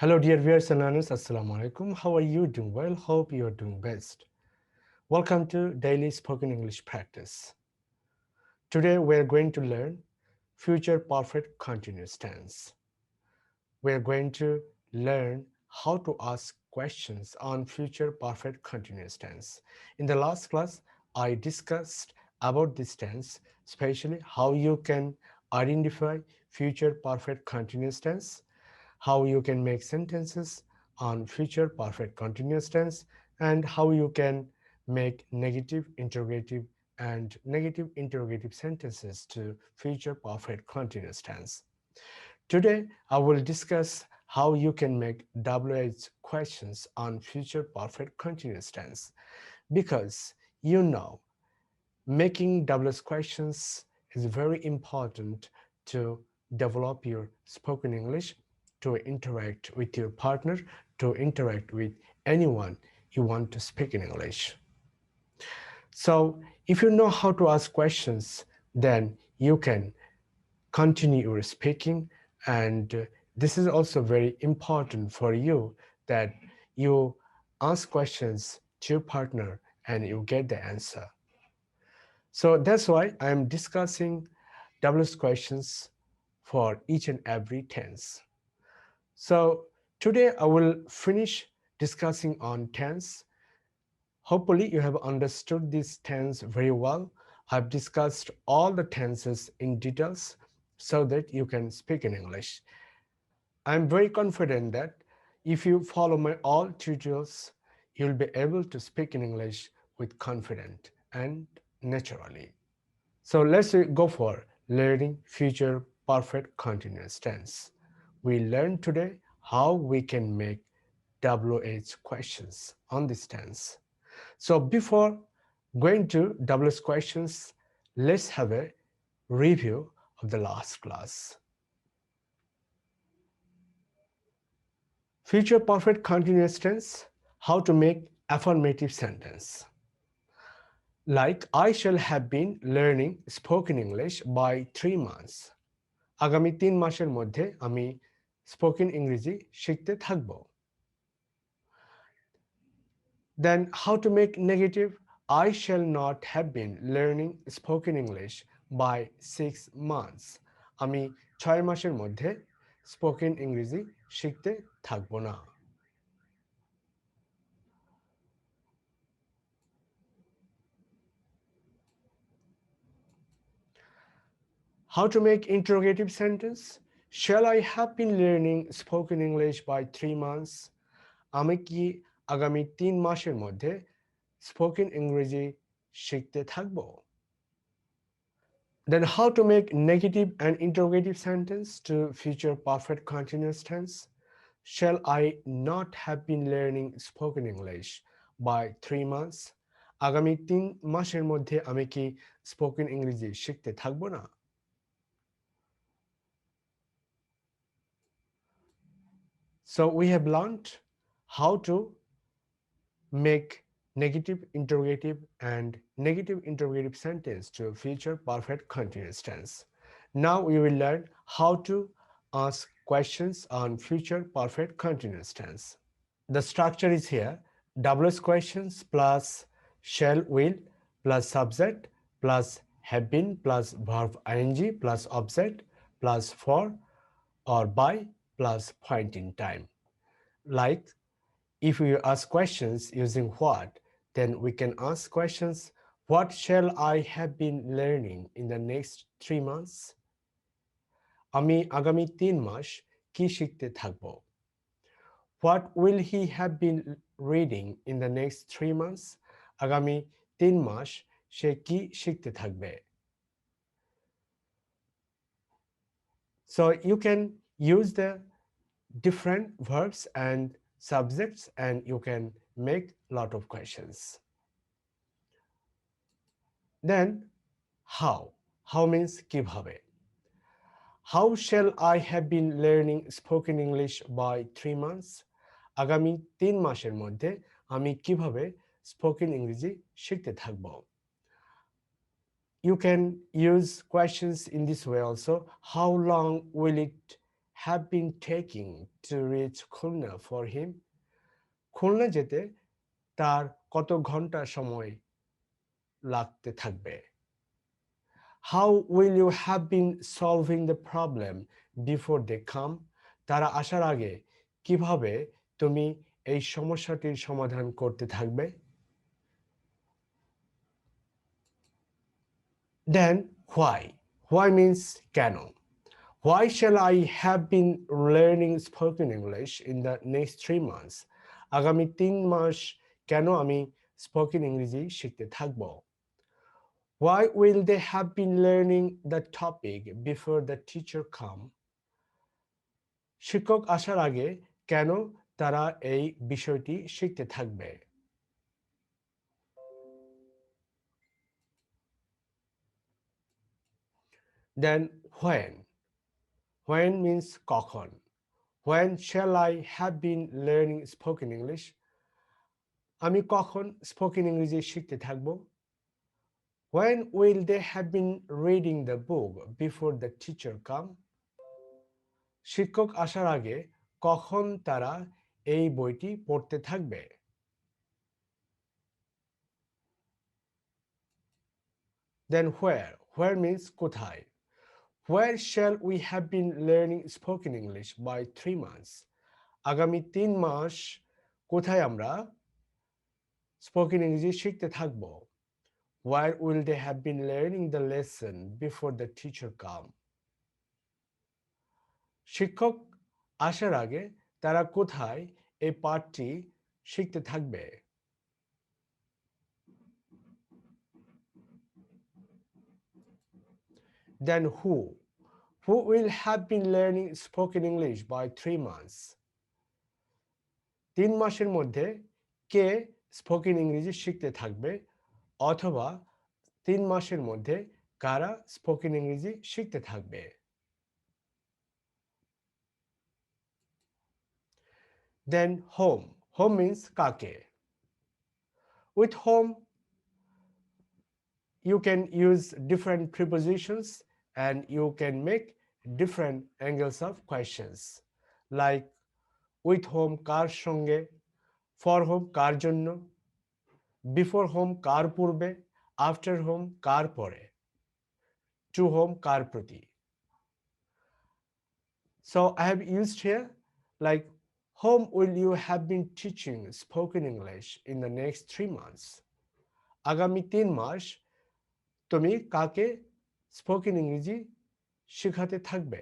Hello dear viewers and learners, Assalamu alaikum. How are you doing? Well, hope you are doing best. Welcome to Daily Spoken English Practice. Today we are going to learn future perfect continuous tense. We are going to learn how to ask questions on future perfect continuous tense. In the last class, I discussed about this tense, especially how you can identify future perfect continuous tense, how you can make sentences on future perfect continuous tense, and how you can make negative interrogative and negative interrogative sentences to future perfect continuous tense. Today, I will discuss how you can make WH questions on future perfect continuous tense because you know making WH questions is very important to develop your spoken English, to interact with your partner, to interact with anyone you want to speak in English. So if you know how to ask questions, then you can continue your speaking, and this is also very important for you that you ask questions to your partner and you get the answer. So that's why I am discussing WH questions for each and every tense. So today I will finish discussing on tense. Hopefully you have understood this tense very well. I've discussed all the tenses in details so that you can speak in English. I'm very confident that if you follow my all tutorials, you'll be able to speak in English with confidence and naturally. So let's go for learning future perfect continuous tense. We learned today how we can make WH questions on this tense. So before going to WH questions, let's have a review of the last class. Future perfect continuous tense, how to make affirmative sentence. Like I shall have been learning spoken English by 3 months. আগামী 3 মাসের মধ্যে আমি spoken ইংরেজি শিখতে থাকব। Then how to make negative? I shall not have been learning spoken English by 6 months. আমি 6 মাসের মধ্যে স্পোকেন ইংরেজি শিখতে থাকব না। How to make interrogative sentence? Shall I have been learning spoken English by 3 months? আমি কি আগামী 3 মাসের মধ্যে স্পোকেন ইংরেজি শিখতে থাকব? Then how to make negative and interrogative sentence to future perfect continuous tense? Shall I not have been learning spoken English by 3 months? আগামী 3 মাসের মধ্যে আমি কি স্পোকেন ইংরেজি শিখতে থাকব না? So we have learned how to make negative interrogative and negative interrogative sentence to future perfect continuous tense. Now we will learn how to ask questions on future perfect continuous tense. The structure is here: WH questions plus shall, will plus subject plus have been plus verb ing plus object plus for or by plus point in time. Like if we ask questions using what, then we can ask questions: what shall I have been learning in the next 3 months? আমি আগামী 3 মাস কি শিখতে থাকব? What will he have been reading in the next 3 months? আগামী 3 মাস সে কি শিখতে থাকবে? So you can use the different verbs and subjects and you can make a lot of questions. Then how means কিভাবে. How shall I have been learning spoken English by 3 months? আগামী 3 মাসের মধ্যে আমি কিভাবে স্পোকেন ইংরেজি শিখতে থাকব? You can use questions in this way also. How long will it have been taking to reach Khulna for him? Khulna যেতে তার কত ঘন্টা সময় লাগতে থাকবে? How will you have been solving the problem before they come? তারা আসার আগে কিভাবে তুমি এই সমস্যাটির সমাধান করতে থাকবে? Then why? Why means কেন? Why shall I have been learning spoken English in the next 3 months? আগামী 3 মাস কেন আমি স্পোকেন ইংরেজি শিখতে থাকব? Why will they have been learning the topic before the teacher come? শিক্ষক আসার আগে কেন তারা এই বিষয়টি শিখতে থাকবে? Then when? When means কখন? When shall I have been learning spoken English? আমি কখন স্পোকেন ইংরেজি শিখতে থাকব? When will they have been reading the book before the teacher come? শিক্ষক আসার আগে কখন তারা এই বইটি পড়তে থাকবে? Then where? Where means কোথায়? Where shall we have been learning spoken English by 3 months? আগামী 3 মাস কোথায় আমরা স্পোকেন ইংরেজি শিখতে থাকব? Where will they have been learning the lesson before the teacher come? শিক্ষক আসার আগে তারা কোথায় এই পাঠটি শিখতে থাকবে? Then who? Who will have been learning spoken English by 3 months? 3 মাসের মধ্যে কে স্পোকেন ইংরেজি শিখতে থাকবে? অথবা 3 মাসের মধ্যে কারা স্পোকেন ইংরেজি শিখতে থাকবে? Then whom? Whom means কাকে? With whom you can use different prepositions and you can make different angles of questions, like with whom কার সঙ্গে, for whom কার জন্য, before whom কার পূর্বে, after whom কার পরে, to whom কার প্রতি. So I have used here like whom will you have been teaching spoken English in the next 3 months? আগামী 3 মাস তুমি কাকে spoken ইংরেজি শেখাতে থাকবে?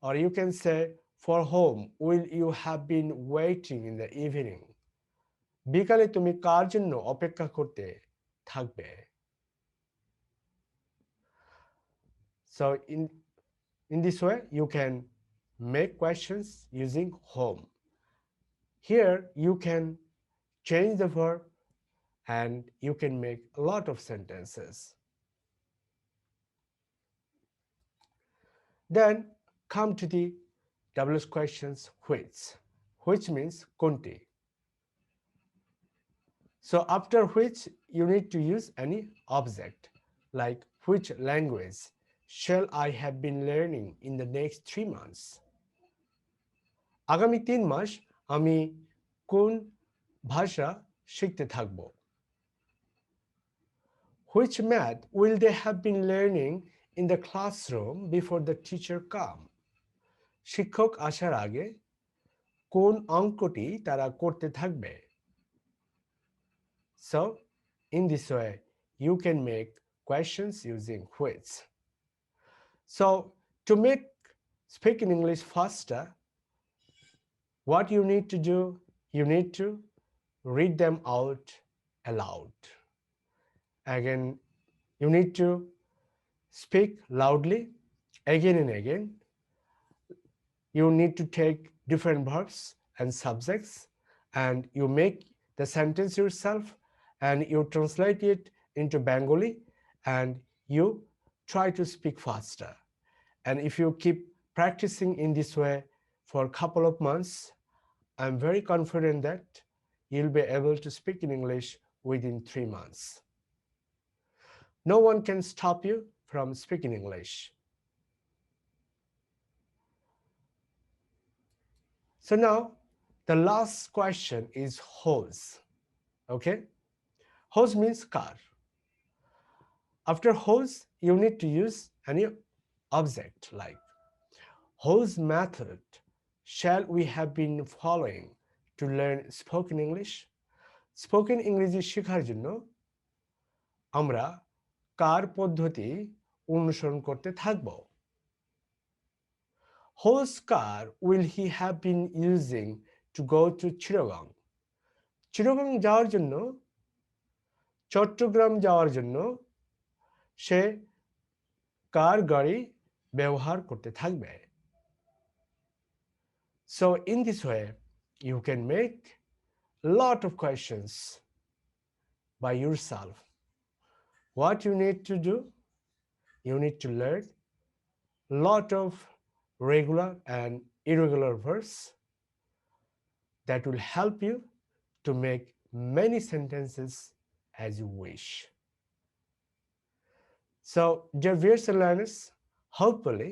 Or you can say for whom will you have been waiting in the evening? বিকালে তুমি কার জন্য অপেক্ষা করতে থাকবে? So in this way you can make questions using whom. Here you can change the verb and you can make a lot of sentences. Then come to the WH questions which means কোনটি. So after which you need to use any object like which language shall I have been learning in the next 3 months? আগামী 3 মাস আমি কোন ভাষা শিখতে থাকব? Which math will they have been learning in the classroom before the teacher come? শিক্ষক আসার আগে কোন অঙ্কটি তারা করতে থাকবে? So in this way you can make questions using which. So to make speaking English faster, what you need to do, you need to read them out aloud. Again, you need to speak loudly again and again. You need to take different verbs and subjects and you make the sentence yourself and you translate it into Bengali and you try to speak faster. And if you keep practicing in this way for a couple of months, I'm very confident that you'll be able to speak in English within 3 months. No one can stop you from speaking English. So now the last question is hose. Okay, hose means car. After hose, you need to use any object like whose method shall we have been following to learn spoken English? Spoken ইংরেজি শেখার জন্য আমরা কার পদ্ধতি অনুসরণ করতে থাকব? Whose car will he have been using to go to Chittagong? Chittagong যাওয়ার জন্য, চট্টগ্রাম যাওয়ার জন্য সে কার গাড়ি ব্যবহার করতে থাকবে? So in this way, you can make a lot of questions by yourself. What you need to do, you need to learn a lot of regular and irregular verbs that will help you to make many sentences as you wish. So, dear viewers and learners, hopefully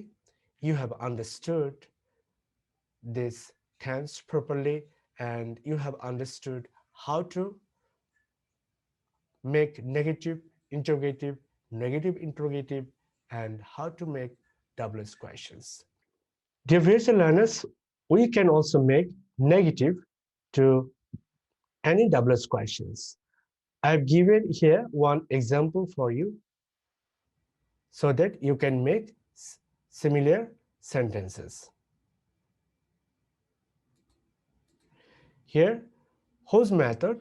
you have understood this tense properly and you have understood how to make negative interrogative, and how to make double-S questions. Dear viewers and learners, we can also make negative to any double-S questions. I've given here one example for you so that you can make similar sentences. Here, whose method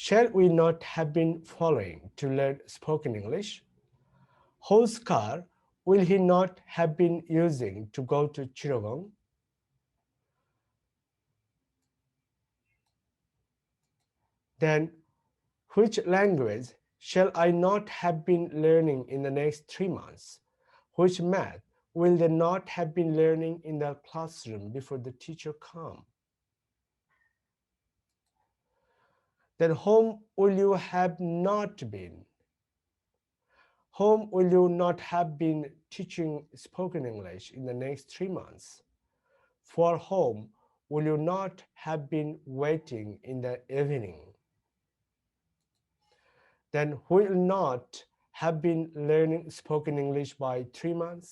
shall we not have been following to learn spoken English? Whose car will he not have been using to go to Chittagong? Then, which language shall I not have been learning in the next 3 months? Which math will they not have been learning in the classroom before the teacher come? Then whom will you have not been? Whom will you not have been teaching spoken English in the next 3 months? For whom will you not have been waiting in the evening? Then who will not have been learning spoken English by 3 months?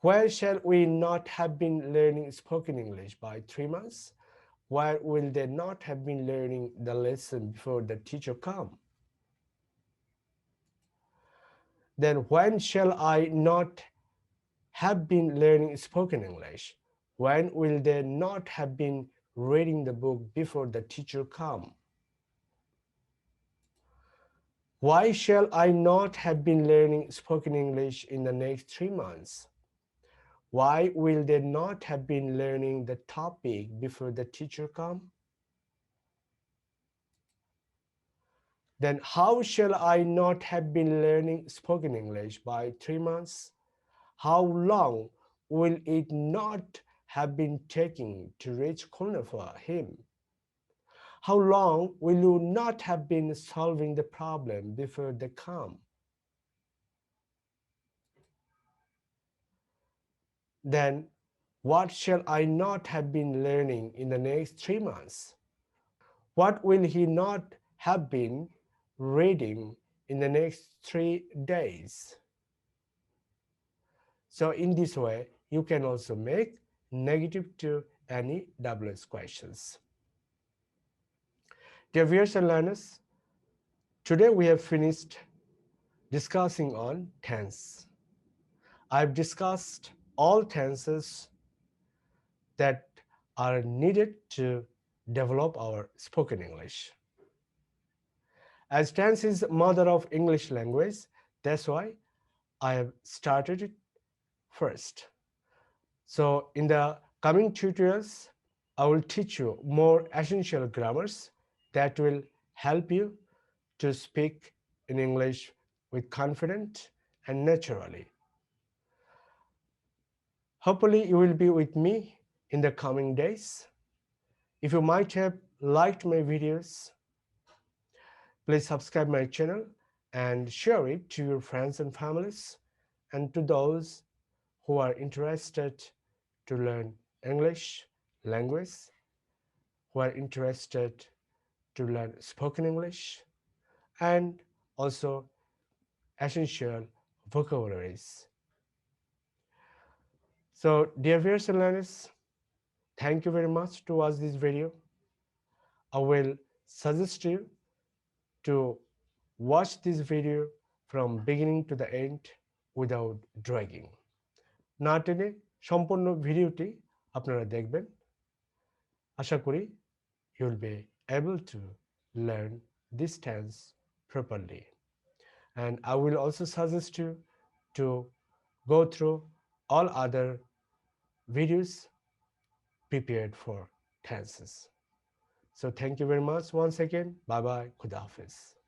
Where shall we not have been learning spoken English by 3 months? Where will they not have been learning the lesson before the teacher come? Then when shall I not have been learning spoken English? When will they not have been reading the book before the teacher come? Why shall I not have been learning spoken English in the next 3 months? Why will they not have been learning the topic before the teacher come? Then how shall I not have been learning spoken English by 3 months? How long will it not have been taking to reach Khulna for him? How long will you not have been solving the problem before they come? Then what shall I not have been learning in the next 3 months? What will he not have been reading in the next 3 days? So in this way, you can also make negative to any double-S questions. Dear viewers and learners, today we have finished discussing on tense. I've discussed all tenses that are needed to develop our spoken English. As tense is mother of English language, that's why I have started it first. So in the coming tutorials, I will teach you more essential grammars that will help you to speak in English with confidence and naturally. Hopefully you will be with me in the coming days. If you might have liked my videos, please subscribe my channel and share it to your friends and families and to those who are interested to learn English language, who are interested to learn spoken English, and also essential vocabularies. So, dear viewers and learners, thank you very much to watch this video. I will suggest you to watch this video from beginning to the end without dragging. না টেনে সম্পূর্ণ ভিডিওটি আপনারা দেখবেন। আশা করি you will be able to learn this tense properly. And I will also suggest you to go through all other videos prepared for tenses. So thank you very much once again. Bye bye. Khuda Hafiz.